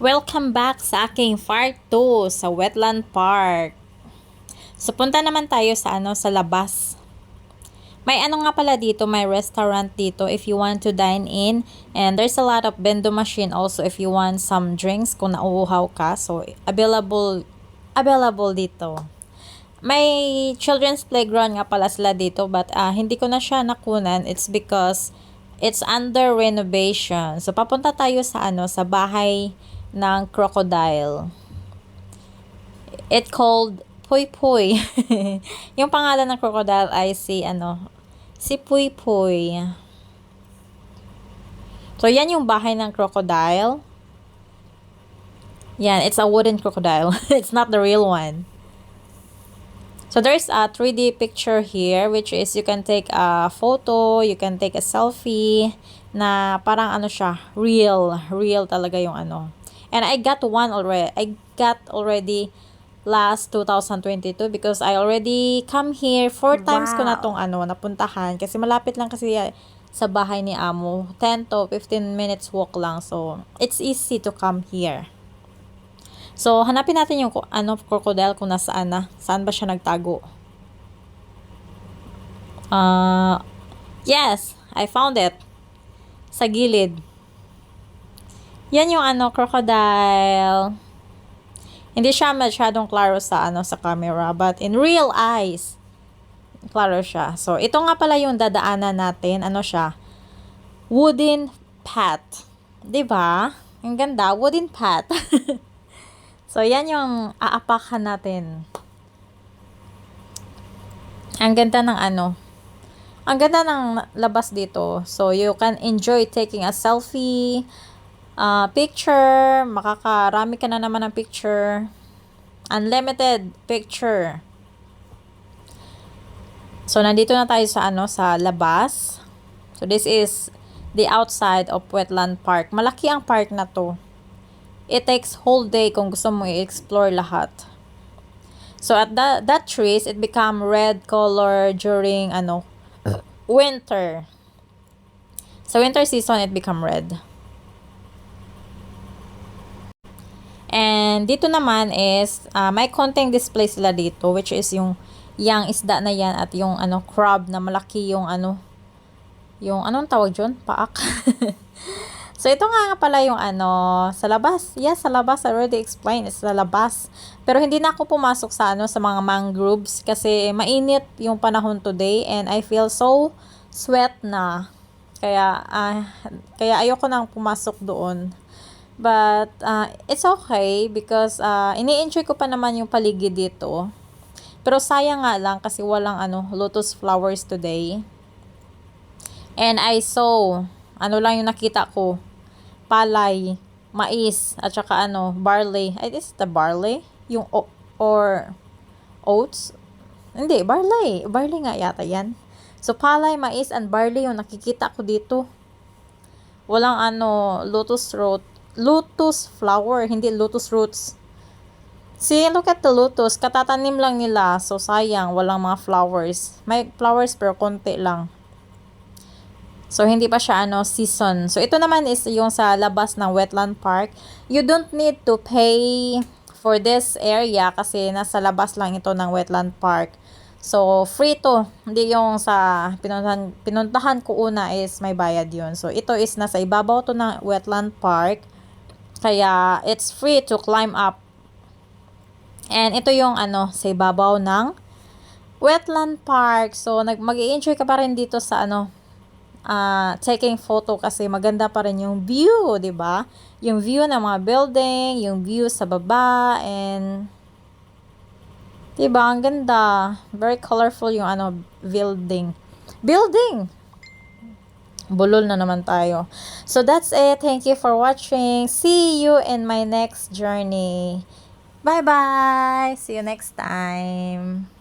Welcome back sa aking part 2 sa Wetland Park. So punta naman tayo sa sa labas. May ano nga pala dito, may restaurant dito if you want to dine in, and there's a lot of bendo machine also if you want some drinks kung nauuhaw ka. So available dito. May children's playground nga pala sila dito, but hindi ko na siya nakunan. It's because it's under renovation. So papunta tayo sa sa bahay ng crocodile. It called Puy Puy. Yung pangalan ng crocodile ay si Puy Puy. So yan yung bahay ng crocodile. Yan, it's a wooden crocodile. It's not the real one. So there's a 3D picture here, which is you can take a photo, you can take a selfie na parang siya, real talaga yung And I got one already. I got already last 2022 because I already come here 4 times ko na tong napuntahan kasi malapit lang kasi sa bahay ni Amo. 10 to 15 minutes walk lang. So it's easy to come here. So hanapin natin yung crocodile kung nasaan na. Saan ba siya nagtago? Yes, I found it. Sa gilid. Yan yung crocodile. Hindi siya masyadong klaro sa sa camera, but in real eyes, klaro siya. So ito nga pala yung dadaanan natin. Siya? Wooden path. 'Di ba? Ang ganda, wooden path. So yan yung aapakan natin. Ang ganda ng Ang ganda ng labas dito. So you can enjoy taking a selfie, picture, makakarami ka na naman ng picture. Unlimited picture. So nandito na tayo sa sa labas. So this is the outside of Wetland Park. Malaki ang park na to. It takes whole day kung gusto mo i-explore lahat. So at that trees, it become red color during winter. So winter season, it become red. And dito naman is may konting display sila dito, which is yung isda na yan at yung crab na malaki yung yung anong tawag dyan? Paak. So ito nga pala yung sa labas. Yes, sa labas. I already explained. It's sa labas. Pero hindi na ako pumasok sa sa mga mangroves kasi mainit yung panahon today and I feel so sweat na. Kaya ayoko nang pumasok doon. But it's okay because ini-enjoy ko pa naman yung paligid dito. Pero sayang nga lang kasi walang lotus flowers today. And I saw lang yung nakita ko. Palay, mais, at saka barley. Is the barley? Yung or oats? Hindi, barley. Barley nga yata yan. So palay, mais, and barley yung nakikita ko dito. Walang lotus flower, hindi lotus roots. See, look at the lotus. Katatanim lang nila. So sayang, walang mga flowers. May flowers pero konti lang. So, hindi pa siya season. So, ito naman is yung sa labas ng Wetland Park. You don't need to pay for this area kasi nasa labas lang ito ng Wetland Park. So, free to. Hindi yung sa pinuntahan ko una is may bayad yun. So, ito is nasa ibabaw to ng Wetland Park. Kaya, it's free to climb up. And ito yung sa ibabaw ng Wetland Park. So, mag-i-enjoy ka pa rin dito sa taking photo kasi maganda pa rin yung view, 'di ba? Yung view ng mga building, yung view sa baba, and 'di ba, ang ganda. Very colorful yung building. Bulol na naman tayo. So that's it. Thank you for watching. See you in my next journey. Bye-bye. See you next time.